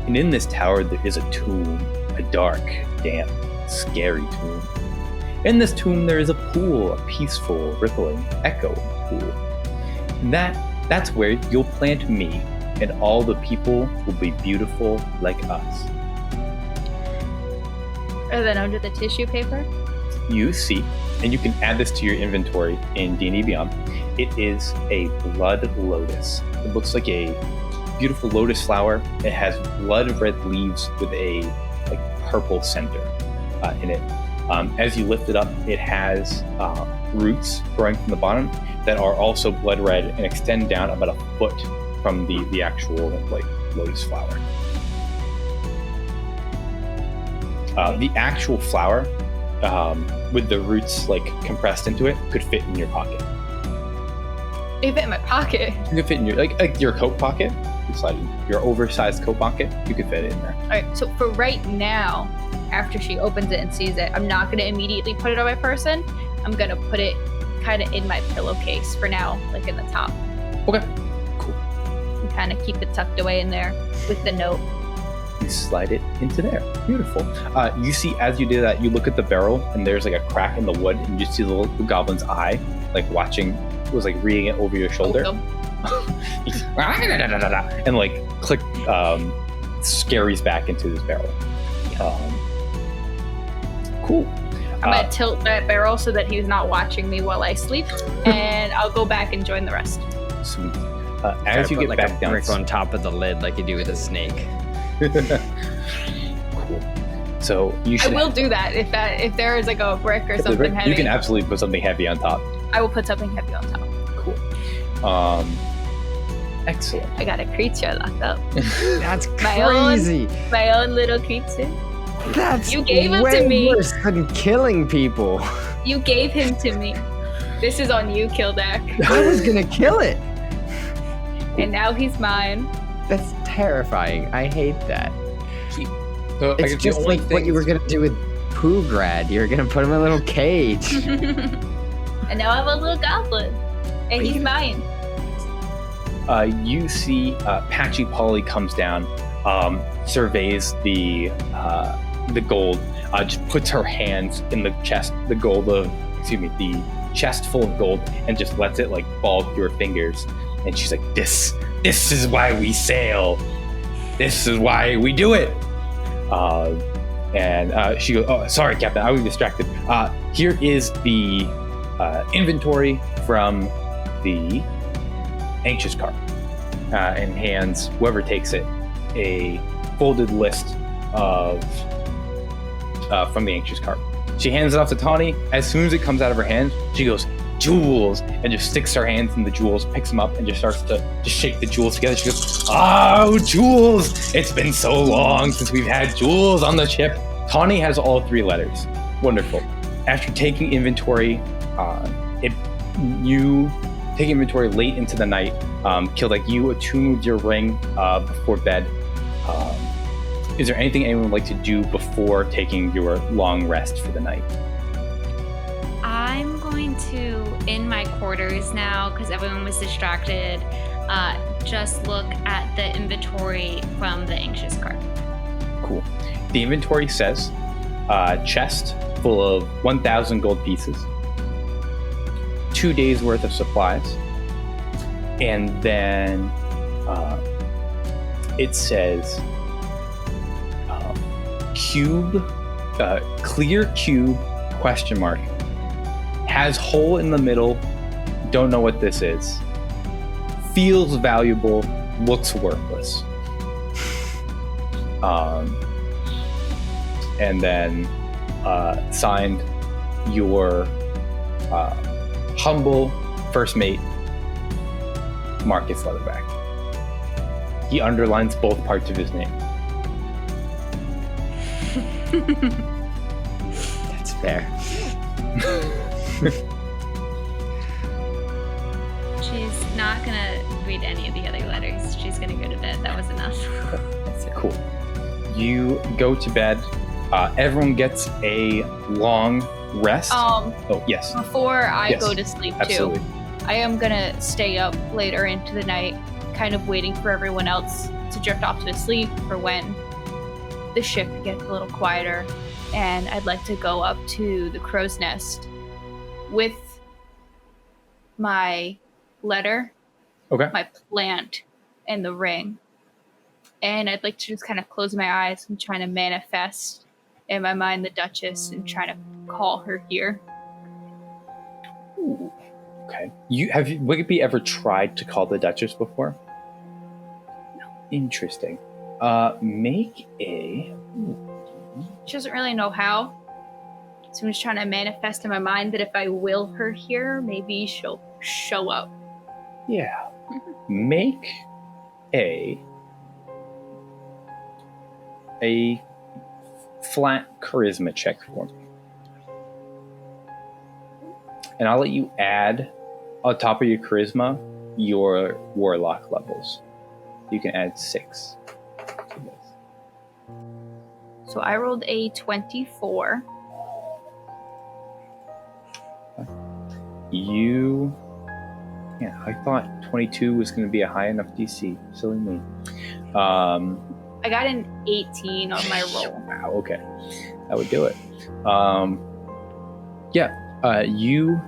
And in this tower, there is a tomb, a dark, damp, scary tomb. In this tomb, there is a pool, a peaceful, rippling, echoing pool. And that's where you'll plant me, and all the people will be beautiful like us. And then under the tissue paper? You see, and you can add this to your inventory in D&D Beyond, it is a blood lotus. It looks like a beautiful lotus flower. It has blood red leaves with a purple center in it. As you lift it up, it has roots growing from the bottom that are also blood red and extend down about a foot from the actual lotus flower. The actual flower, with the roots compressed into it, could fit in your pocket. It fit in my pocket. You could fit in your your coat pocket. Your oversized coat pocket. You could fit it in there. All right. So for right now, after she opens it and sees it, I'm not going to immediately put it on my person. I'm going to put it kind of in my pillowcase for now, in the top. Okay. Cool. And kind of keep it tucked away in there with the note. You slide it into there. Beautiful. You see, as you do that, you look at the barrel, and there's a crack in the wood, and you see the little goblin's eye, watching, was reading it over your shoulder. Welcome. And click, scaries back into this barrel. Cool. I'm going to tilt that barrel so that he's not watching me while I sleep, and I'll go back and join the rest. Sweet. As you get back down, brick on top of the lid like you do with a snake. Cool. So you should. I will do that if there is a brick or something heavy. You can absolutely put something heavy on top. I will put something heavy on top. Cool. Excellent. I got a creature locked up. That's My crazy. My own little creature. That's You gave him way to me. worse than killing people. You gave him to me. This is on you, Kildak. I was gonna kill it. And now he's mine. That's terrifying. I hate that. So It's just like what you were gonna do with Pooh-Grad. You were gonna put him in a little cage. And now I have a little goblin. And he's mine. You see Patchy Polly comes down, surveys the gold, just puts her hands in the chest, the chest full of gold, and just lets it fall through her fingers. And she's like, this is why we sail. This is why we do it. And she goes, oh, sorry, Captain, I was distracted. Here is the inventory from the anxious cart, and hands whoever takes it a folded list of from the anxious cart. She hands it off to Tawny. As soon as it comes out of her hand, she goes, jewels, and just sticks her hands in the jewels, picks them up, and just starts to just shake the jewels together. She goes, oh, jewels! It's been so long since we've had jewels on the ship. Tawny has all 3 letters. Wonderful. After taking inventory, you take inventory late into the night. Kildak, you attune with your ring before bed. Is there anything anyone would like to do before taking your long rest for the night? I'm going to, in my quarters now, because everyone was distracted, just look at the inventory from the anxious cart. Cool. The inventory says chest full of 1,000 gold pieces, 2 days worth of supplies, and then it says clear cube, ? Has hole in the middle, don't know what this is. Feels valuable, looks worthless. And then signed your humble first mate, Marcus Leatherback. He underlines both parts of his name. That's fair. She's not gonna read any of the other letters. She's gonna go to bed. That was enough. Cool. You go to bed. Everyone gets a long rest. Oh, yes. Before I Yes, go to sleep Absolutely. too, I am gonna stay up later into the night, kind of waiting for everyone else to drift off to sleep for when the ship gets a little quieter. And I'd like to go up to the crow's nest with my letter, Okay. my plant, and the ring. And I'd like to just kind of close my eyes and try to manifest in my mind the Duchess and try to call her here. Ooh. Okay. Have Wicahpi ever tried to call the Duchess before? No. Interesting. Make a... She doesn't really know how. So I'm just trying to manifest in my mind that if I will her here, maybe she'll show up. Yeah. Make a flat charisma check for me. And I'll let you add, on top of your charisma, your warlock levels. You can add 6 to this. So I rolled a 24. I thought 22 was going to be a high enough DC. Silly me. I got an 18 on my roll. Wow, okay. That would do it. You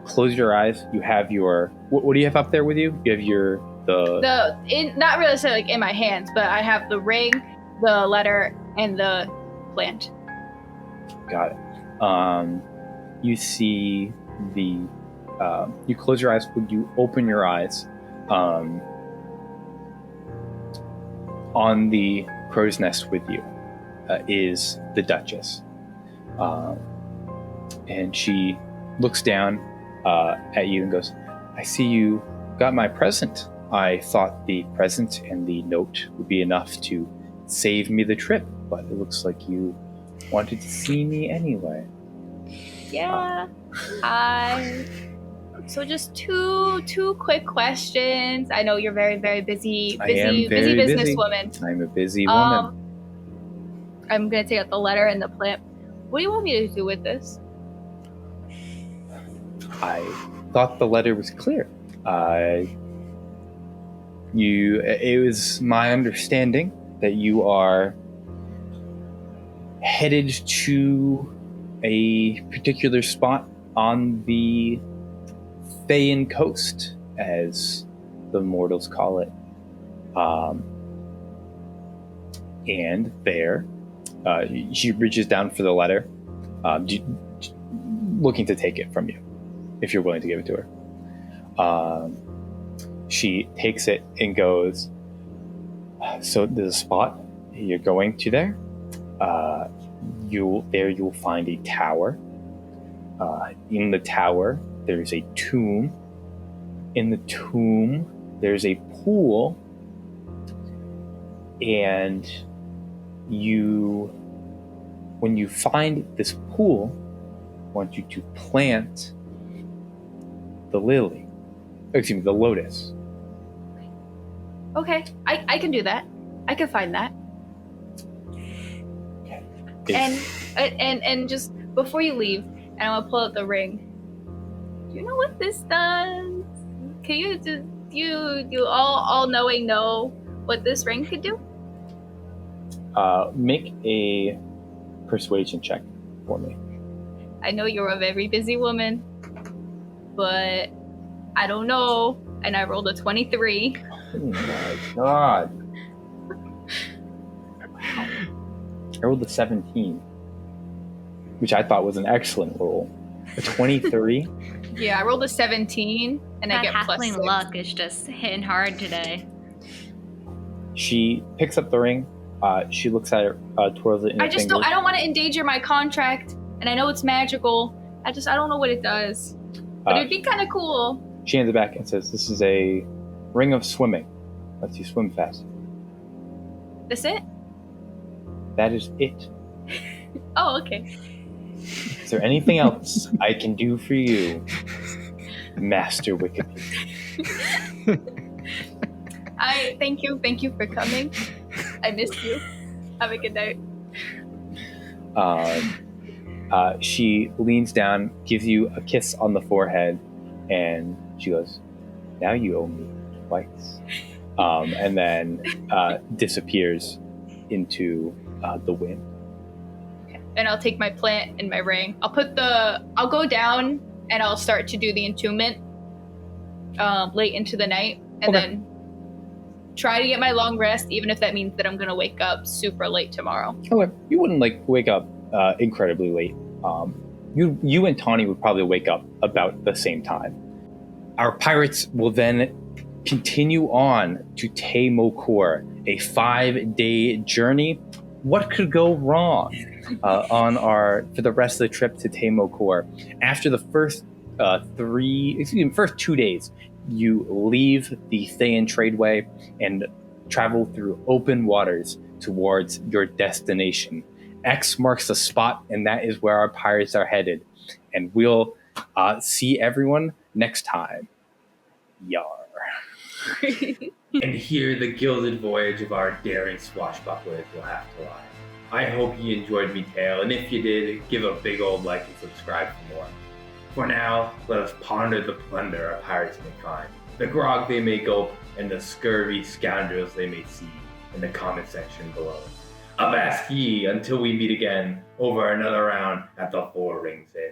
close your eyes. You have your... What do you have up there with you? You have your... Not really so like in my hands, but I have the ring, the letter, and the plant. Got it. You see the... you close your eyes. When you open your eyes, on the crow's nest with you is the Duchess. And she looks down at you and goes, I see you got my present. I thought the present and the note would be enough to save me the trip, but it looks like you wanted to see me anyway. Yeah. So just two quick questions. I know you're very, very busy businesswoman. I'm a busy woman. I'm gonna take out the letter and the plant. What do you want me to do with this? I thought the letter was clear. It was my understanding that you are headed to a particular spot on the Thayan coast, as the mortals call it. And there, she reaches down for the letter, looking to take it from you, if you're willing to give it to her. She takes it and goes, so there's a spot you're going to there. You'll find a tower. In the tower, there's a tomb. In the tomb, there's a pool. And when you find this pool, I want you to plant the lotus. Okay, I can do that. I can find that. And just before you leave, and I'm gonna pull out the ring. Do you know what this does? Can you just you all knowing know what this ring could do? Make a persuasion check for me. I know you're a very busy woman, but I don't know. And I rolled a 23. Oh my god. Wow. I rolled a 17, which I thought was an excellent roll. A 23? Yeah, I rolled a 17, and I That get plus halfling 6. luck is just hitting hard today. She picks up the ring. She looks at it, twirls it in her fingers. I don't want to endanger my contract, and I know it's magical. I don't know what it does. But it'd be kind of cool. She hands it back and says, this is a ring of swimming. Lets you swim fast. That's it? That is it. Oh, okay. Is there anything else I can do for you, Master Wicahpi? I thank you for coming. I missed you. Have a good night. She leans down, gives you a kiss on the forehead, and she goes, now you owe me twice. and then disappears into the wind. And I'll take my plant and my ring. I'll go down and I'll start to do the entombment late into the night, and then try to get my long rest, even if that means that I'm gonna wake up super late tomorrow. Okay, you wouldn't wake up incredibly late. You and Tawny would probably wake up about the same time. Our pirates will then continue on to Te Mokor, a 5-day journey. What could go wrong for the rest of the trip to Te Mokor? After the first 2 days, you leave the Thayan Tradeway and travel through open waters towards your destination. X marks the spot, and that is where our pirates are headed. And we'll see everyone next time. Yar. And here the Gilded Voyage of our daring swashbucklers will have to lie. I hope you enjoyed me tale, and if you did, give a big old like and subscribe for more. For now, let us ponder the plunder our pirates may find, the grog they may gulp, and the scurvy scoundrels they may see in the comment section below. Avast ye until we meet again over another round at the Four Rings Inn.